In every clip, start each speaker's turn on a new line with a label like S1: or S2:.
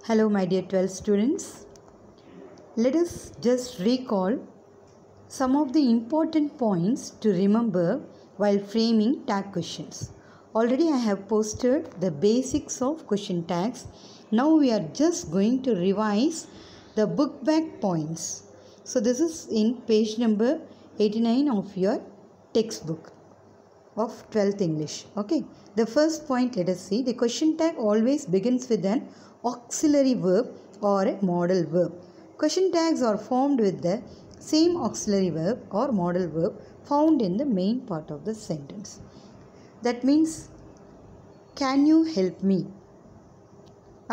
S1: Hello my dear 12th students. Let us just recall some of the important points to remember while framing tag questions. Already I have posted the basics of question tags. Now we are just going to revise the book back points. So this is in page number 89 of your textbook of 12th English. Okay, the first point, let us see. The question tag always begins with an auxiliary verb or a modal verb. Question tags are formed with the same auxiliary verb or modal verb found in the main part of the sentence. That means, can you help me?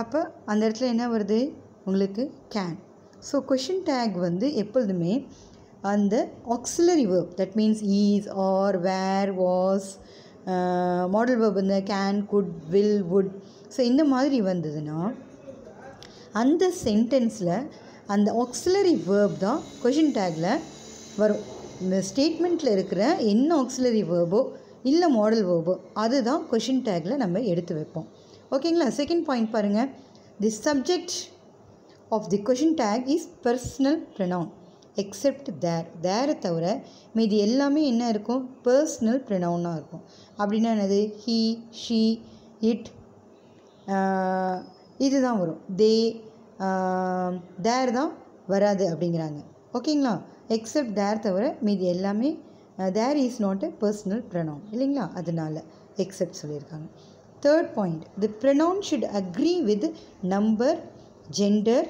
S1: அப்போ அந்த இடத்துல என்ன வருது உங்களுக்கு can. So question tag வந்து எப்பொழுதுமே அந்த auxiliary verb, that means is, or, were, was, model verb இந்த can, could, will, would. So இந்த மாதிரி வந்ததுன்னா அந்த சென்டென்ஸில் அந்த auxiliary verb தான் question tagல வரும். இந்த ஸ்டேட்மெண்ட்டில் இருக்கிற என்ன auxiliary verbோ இல்லை மாடல் வேர்போ அதுதான் question tagல நம்ம எடுத்து வைப்போம். ஓகேங்களா? செகண்ட் பாயிண்ட் பாருங்கள். The subject of the question tag is personal pronoun except தேரை தவிர மீதி எல்லாமே என்ன இருக்கும்? பர்சனல் ப்ரொனவுனாக இருக்கும். அப்படின்னா என்னது? ஹீ, ஷீ, இட், இதுதான் வரும். தே, தேர் தான் வராது அப்படிங்கிறாங்க. ஓகேங்களா? எக்ஸப்ட் தேர் தவிர மீதி எல்லாமே there is not a personal pronoun இல்லைங்களா? அதனால எக்ஸப்ட் சொல்லியிருக்காங்க. Third point, the pronoun should agree with number, gender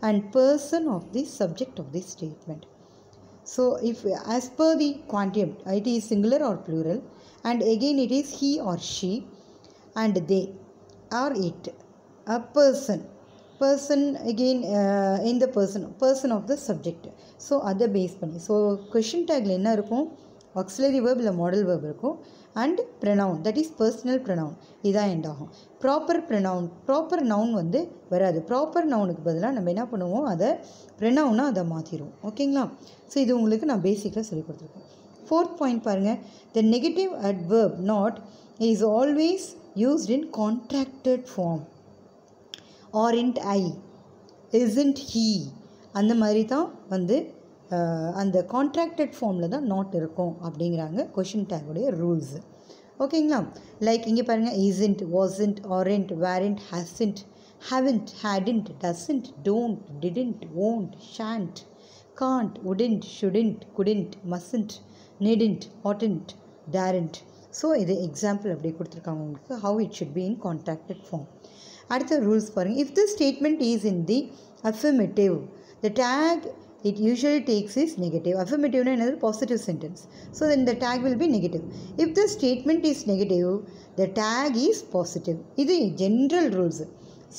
S1: and person of the subject of the statement. So, if as per the quantum, it is singular or plural, and again it is he or she and they or it. A person again in the person of the subject. So, other base பண்ணி. So, question tagல என்ன இருக்கும்? auxiliary verb இல்லை model verb இருக்கும். And pronoun, that is personal pronoun இதான் end ஆகும். Proper pronoun, proper noun வந்து வராது. Proper நவுனுக்கு பதிலாக நம்ம என்ன பண்ணுவோம்? அதை ப்ரொனவுனாக அதை மாற்றிடுவோம். ஓகேங்களா? ஸோ இது உங்களுக்கு நான் பேசிக்காக சொல்லி கொடுத்துருக்கேன். ஃபோர்த் பாயிண்ட் பாருங்கள். The negative adverb not is always used in contracted form. Aren't I, isn't he, அந்த மாதிரி தான் வந்து அந்த கான்ட்ராக்டட் ஃபார்மில் தான் நாட் இருக்கும் அப்படிங்கிறாங்க கொஷின் டேகுடைய ரூல்ஸு. ஓகேங்களா? லைக் இங்கே பாருங்கள். Isn't, wasn't, aren't, weren't, hasn't, haven't, hadn't, doesn't, don't, didn't, won't, shan't, can't, wouldn't, shouldn't, couldn't, mustn't, needn't, oughtn't, daren't. So இது எக்ஸாம்பிள் அப்படியே கொடுத்துருக்காங்க உங்களுக்கு. How it should be in contracted form. அடுத்த rules பாருங்கள். If the statement is in the affirmative, the tag it usually takes is negative. Affirmative is another positive sentence. So then the tag will be negative. If the statement is negative, the tag is positive. இது general rules.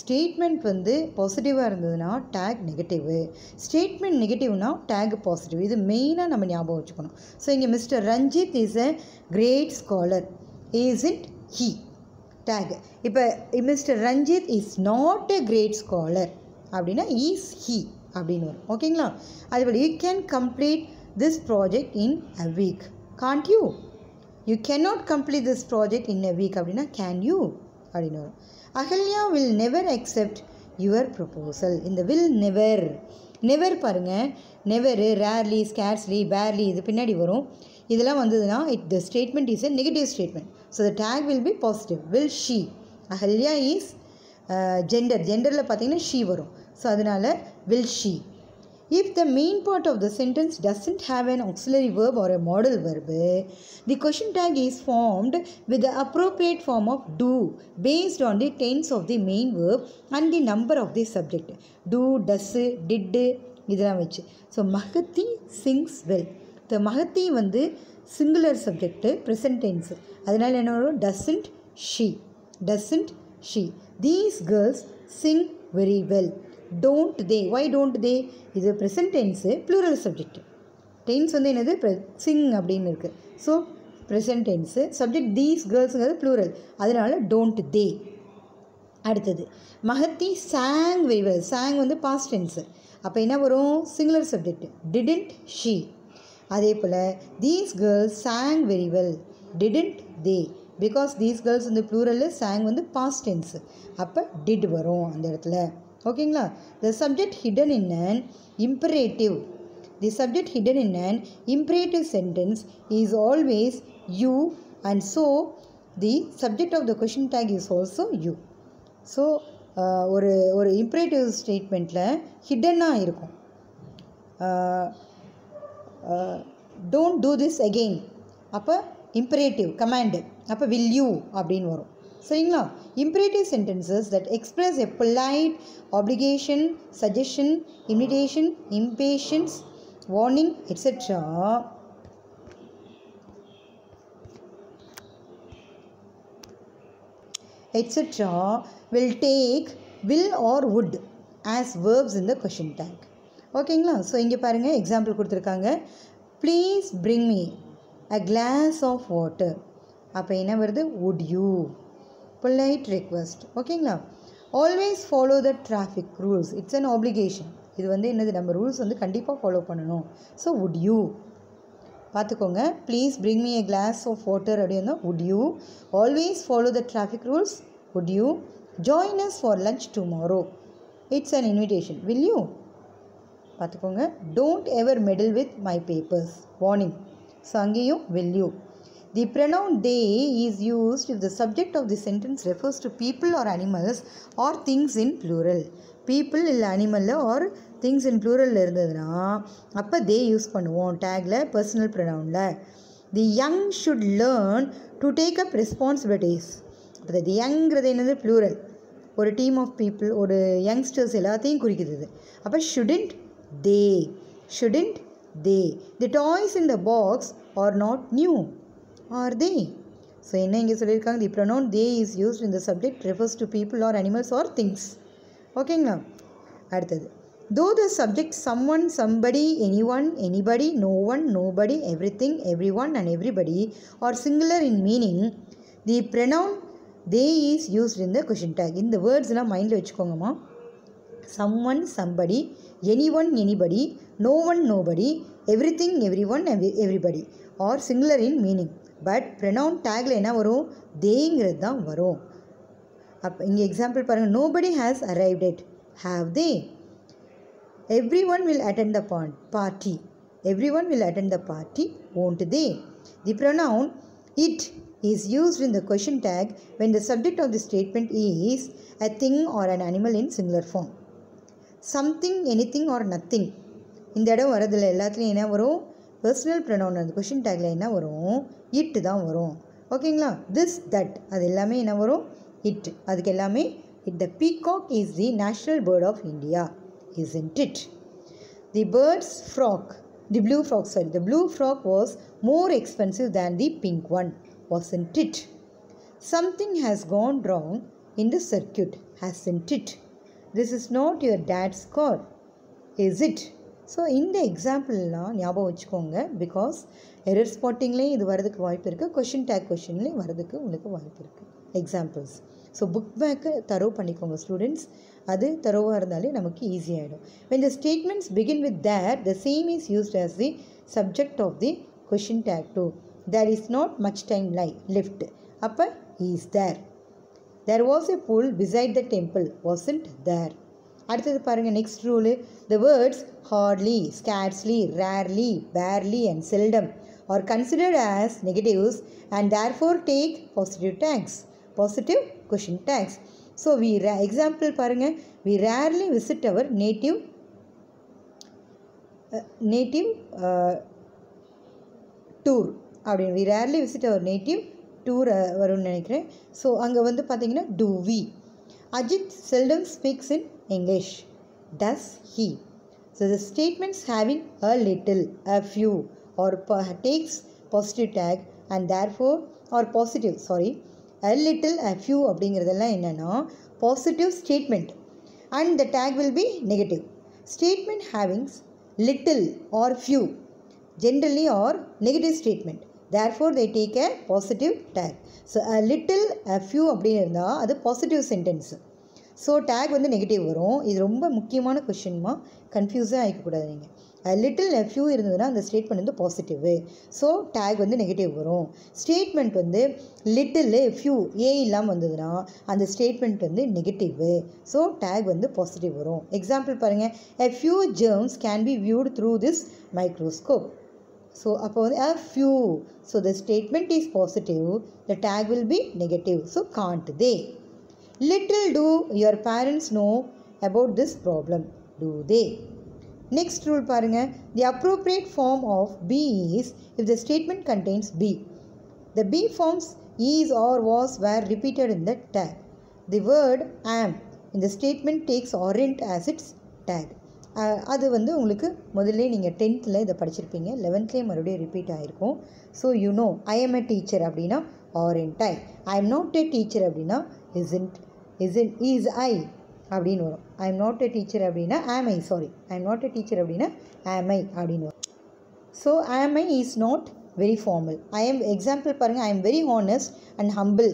S1: Statement வந்து பாசிட்டிவாக இருந்ததுன்னா tag negative, statement நெகட்டிவ்னா tag positive. இது மெயினாக நம்ம ஞாபகம் வச்சுக்கணும். ஸோ இங்கே Mr Ranjith is a great scholar, isn't he tag. இப்போ Mr Ranjith is not a great scholar அப்படின்னா இஸ் ஹீ அப்படின்னு வரும். ஓகேங்களா? அதுபோல் you can complete this project in a week. Can't you? You cannot complete this project in a week அப்படின்னா can you அப்படின்னு வரும். Ahalya will never accept your proposal. இந்த will never, never பாருங்கள். நெவரு, ரேர்லி, ஸ்கேர்ஸ்லி, பேர்லி இது பின்னாடி வரும். இதெல்லாம் வந்ததுன்னா the statement is a negative statement. So the tag will be positive. Will she, Ahalya is gender, ஜெண்டரில் பார்த்தீங்கன்னா ஷீ வரும். ஸோ அதனால் will she. If the main part of the sentence doesn't have an auxiliary verb or a modal verb, the question tag is formed with the appropriate form of do based on the tense of the main verb and the number of the subject. Do, does, did இதெல்லாம் வச்சு. So மகத்தி sings well. So மகத்தி வந்து singular subject present tens, அதனால் என்ன வரும்? doesn't she. These girls sing very well. Don't they? Why don't they? இது present tense, plural subject. Tense வந்து என்னது? Sing அப்படின்னு இருக்குது. So present tense, subject these கேர்ள்ஸுங்கிறது ப்ளூரல், அதனால டோன்ட் தே. அடுத்தது Magathi sang very well. Sang வந்து பாஸ்ட் டென்ஸு, அப்போ என்ன வரும்? Singular subject. Didn't she. அதே போல் these girls sang very well, didn't they. Because these girls வந்து ப்ளூரல், சாங் வந்து பாஸ்ட் டென்ஸு, அப்போ டிட் வரும் அந்த இடத்துல. ஓகேங்களா? The subject hidden in an imperative. The subject hidden in an imperative sentence is always you, and so the subject of the question tag is also you. So ஒரு imperative ஸ்டேட்மெண்ட்டில் ஹிடனாக இருக்கும். Don't do this again, அப்போ imperative command, அப்போ will you அப்படின்னு வரும். சரிங்களா? Imperative sentences that express a polite obligation, suggestion, invitation, impatience, warning, etc. will take will or would as verbs in the question tag. ஓகேங்களா? So இங்கே பாருங்கள், example கொடுத்துருக்காங்க. Please bring me a glass of water. அப்போ என்ன வருது? would you. Polite request. ஓகேங்களா? Always follow the traffic rules. It's an application. இது வந்து என்னது? நம்ம ரூல்ஸ் வந்து கண்டிப்பாக ஃபாலோ பண்ணணும். ஸோ would you பார்த்துக்கோங்க. Please bring me a glass of water அப்படின்னா would you. Always follow the traffic rules, would you. join us for lunch tomorrow. இட்ஸ் an invitation. will you பார்த்துக்கோங்க. don't ever meddle with my papers. warning. So அங்கேயும் will you. The pronoun they is used if the subject of the sentence refers to people or animals or things in plural. People இல்லை animal or things in plural இருந்ததுன்னா அப்போ they use பண்ணுவோம் டேக்கில், personal ப்ரொனவுனில். The young should learn to take up responsibilities. அப்போ the youngங்கிறது என்னது? plural. ஒரு team of people, ஒரு யங்ஸ்டர்ஸ் எல்லாத்தையும் குறிக்குது. அப்போ shouldn't they. The toys in the box are not new. Are they? So என்ன இங்கே சொல்லியிருக்காங்க? The pronoun they is used in the subject refers to people or animals or things. ஓகேங்களா? அடுத்தது, though the subject someone, somebody, anyone, anybody, no one, nobody, everything, every one and everybody are singular in meaning, the pronoun they is used in the question tag. இந்த வேர்ட்ஸ்லாம் மைண்டில் வச்சுக்கோங்கம்மா. Someone, somebody, anyone, anybody, no one, nobody, everything, every one, everybody are singular in meaning. But pronoun டேக்கில் என்ன வரும்? தேங்கிறது தான் வரும். அப்போ இங்கே எக்ஸாம்பிள் பாருங்கள். Nobody has arrived yet. Have they? Every one will attend the party. Every one will attend the party. won't they? The pronoun it is used in the question tag when the subject of the statement is a thing or an animal in singular form. something, anything or nothing. இந்த இடம் வரதில்லை. எல்லாத்துலேயும் என்ன வரும்? Personal pronoun. அந்த question tackle என்ன வரும்? இட்டு தான் வரும். ஓகேங்களா? திஸ், தட், அது எல்லாமே என்ன வரும்? இட். அதுக்கு எல்லாமே it. The peacock is the national bird of India. isn't it? The birds frock, the blue frock, the blue frock was more expensive than the pink one. wasn't it? something has gone wrong in the circuit. hasn't it? this is not your dad's car. is it? So இந்த எக்ஸாம்பிள்லாம் ஞாபகம் வச்சுக்கோங்க. Because error ஸ்பாட்டிங்லேயும் இது வரதுக்கு வாய்ப்பு இருக்குது, question take கொஷின்லேயும் வரதுக்கு உங்களுக்கு வாய்ப்பு இருக்குது. எக்ஸாம்பிள்ஸ். ஸோ புக் பேக்கை தரவு பண்ணிக்கோங்க ஸ்டூடெண்ட்ஸ். அது தரவாக இருந்தாலே நமக்கு ஈஸியாகிடும். when the statements begin with that, the same is used as the subject of the question tag too. there is not much time left. அப்போ is there. there was a pool beside the temple. wasn't there. அடுத்தது பாருங்கள், next rule. The words hardly, scarcely, rarely, barely and seldom are considered as negatives and therefore take positive tags, positive question tags. So example பாருங்கள். We rarely visit our native tour அப்படின்னு. We rarely visit our native tour வரும்னு நினைக்கிறேன். ஸோ அங்கே வந்து பார்த்தீங்கன்னா do we. Ajit seldom speaks in English. Does he? So the statements having a little, a few or takes positive tag and therefore or positive, a little, a few அப்படிங்கிறதெல்லாம் என்னென்னா positive statement and the tag will be negative. Statement having little or few generally or negative statement. Therefore they take a positive tag. So a little, a few அப்படின்னு இருந்தால் அது positive sentence. So take வந்து negative வரும். இது ரொம்ப முக்கியமான கொஷின்மா, கன்ஃபியூஸே ஆகிக்கக்கூடாது நீங்கள். Little few இருந்ததுன்னா அந்த ஸ்டேட்மெண்ட் வந்து பாசிட்டிவ். ஸோ டேக் வந்து நெகட்டிவ் வரும். ஸ்டேட்மெண்ட் வந்து லிட்டில் ஃபியூ ஏ இல்லாமல் வந்ததுன்னா அந்த ஸ்டேட்மெண்ட் வந்து நெகட்டிவ். ஸோ டேக் வந்து பாசிட்டிவ் வரும். எக்ஸாம்பிள் பாருங்கள், a few germs can be viewed through this microscope. So அப்போ வந்து a few, so the statement is positive, the tag will be negative. So can't they. Little do your parents know about this problem, do they. Next rule பாருங்க, the appropriate form of be is if the statement contains be. The be forms is or was were repeated in the tag. The word am in the statement takes aren't as its tag. அது வந்து உங்களுக்கு முதல்ல நீங்கள் 10th இதை படிச்சிருப்பீங்க, 11th மறுபடியும் repeat ஆகிருக்கும். So you know I am a teacher அப்படின்னா aren't I. I am not a teacher அப்படின்னா isn't is I அப்படின்னு வரும். I am not a teacher அப்படின்னா am I, sorry I am not a teacher அப்படின்னா am I அப்படின்னு வரும். So am I is not very formal. I am example பாருங்கள், I am very honest and humble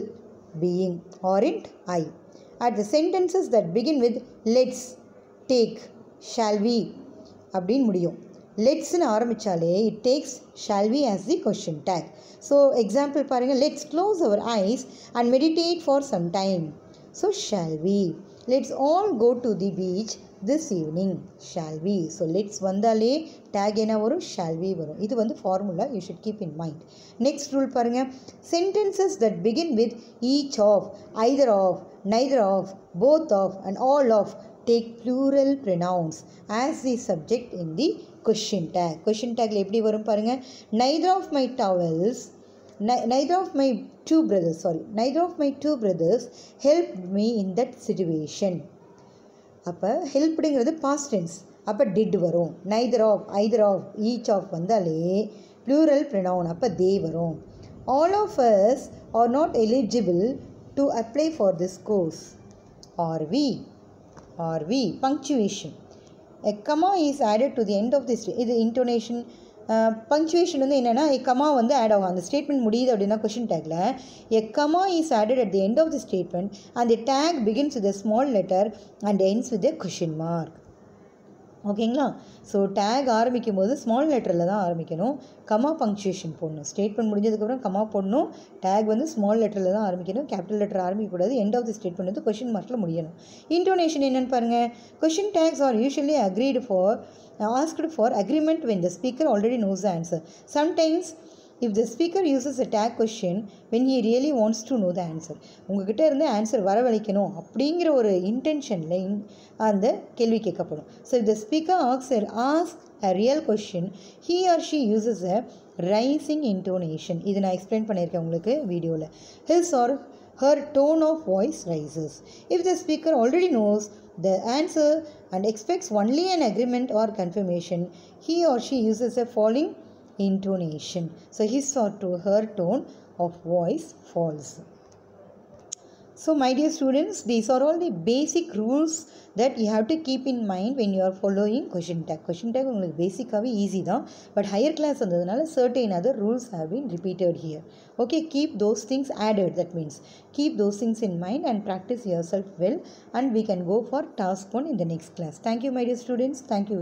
S1: being aren't I. At the sentences that begin with let's, tag, shall we அப்படின்னு முடியும். லெட்ஸ்ன்னு ஆரம்பித்தாலே it takes shall we as the question tag. So example பாருங்கள், let's close our eyes and meditate for some time. So shall we. Let's all go to the beach this evening, shall we. So let's வந்தாலே tag என்ன வரும், shall we வரும். இது வந்து formula, you should keep in mind. Next rule பாருங்க, sentences that begin with each of, either of, neither of, both of and all of take plural pronouns as the subject in the question tag. Question tagல எப்படி வரும் பாருங்க, neither of my towels, neither of my two brothers helped me in that situation. அப்போ ஹெல்ப்டுங்கிறது past tense, அப்போ did வரும். neither of, either of, each of வந்தாலே plural pronoun, அப்போ தே வரும். all of us are not eligible to apply for this course, are we. Punctuation, a comma is added to the end of this. இது intonation. Punctuation வந்து என்னென்னா, எ comma வந்து add ஆகும். அந்த statement முடியுது அப்படின்னா கொஷின் டேக்கில் a comma is added at the end of the statement and the tag begins with a small letter and ends with a question mark. ஓகேங்களா. ஸோ டேக் ஆரம்பிக்கும் போது ஸ்மால் லெட்டரில் தான் ஆரம்பிக்கணும், கமா பங்க்சுவேஷன் போடணும். ஸ்டேட்மெண்ட் முடிஞ்சதுக்கப்புறம் comma போடணும், tag வந்து ஸ்மால் லெட்டரில் தான் ஆரம்பிக்கணும், கேபிட்டல் லெட்டர் ஆரம்பிக்கக்கூடாது. எண்ட் ஆஃப் தி ஸ்டேட்மெண்ட் வந்து கொஷின் மார்க்கில் முடியணும். இன்டோனேஷன் என்னென்னு பாருங்கள், question tags are usually asked for agreement when the speaker already knows the answer. Sometimes if the speaker uses a tag question when he really wants to know the answer, உங்ககிட்ட இருந்து answer வரவழைக்கணும் அப்படிங்கிற ஒரு இன்டென்ஷனில் அந்த கேள்வி கேட்கப்படும். So if the speaker asks a real question, he or she uses a rising intonation. இது நான் explain பண்ணியிருக்கேன் உங்களுக்கு வீடியோவில். his or her tone of voice rises. If the speaker already knows the answer and expects only an agreement or confirmation, he or she uses a falling intonation. So his or her tone of voice falls. So my dear students, these are all the basic rules that you have to keep in mind when you are following question tag. Question tag உங்களுக்கு பேசிக்காகவே easy தான், but higher class வந்ததுனால certain other rules have been repeated here. Okay, keep those things added, that means keep those things in mind and practice yourself well, and we can go for task 1 in the next class. Thank you my dear students. Thank you.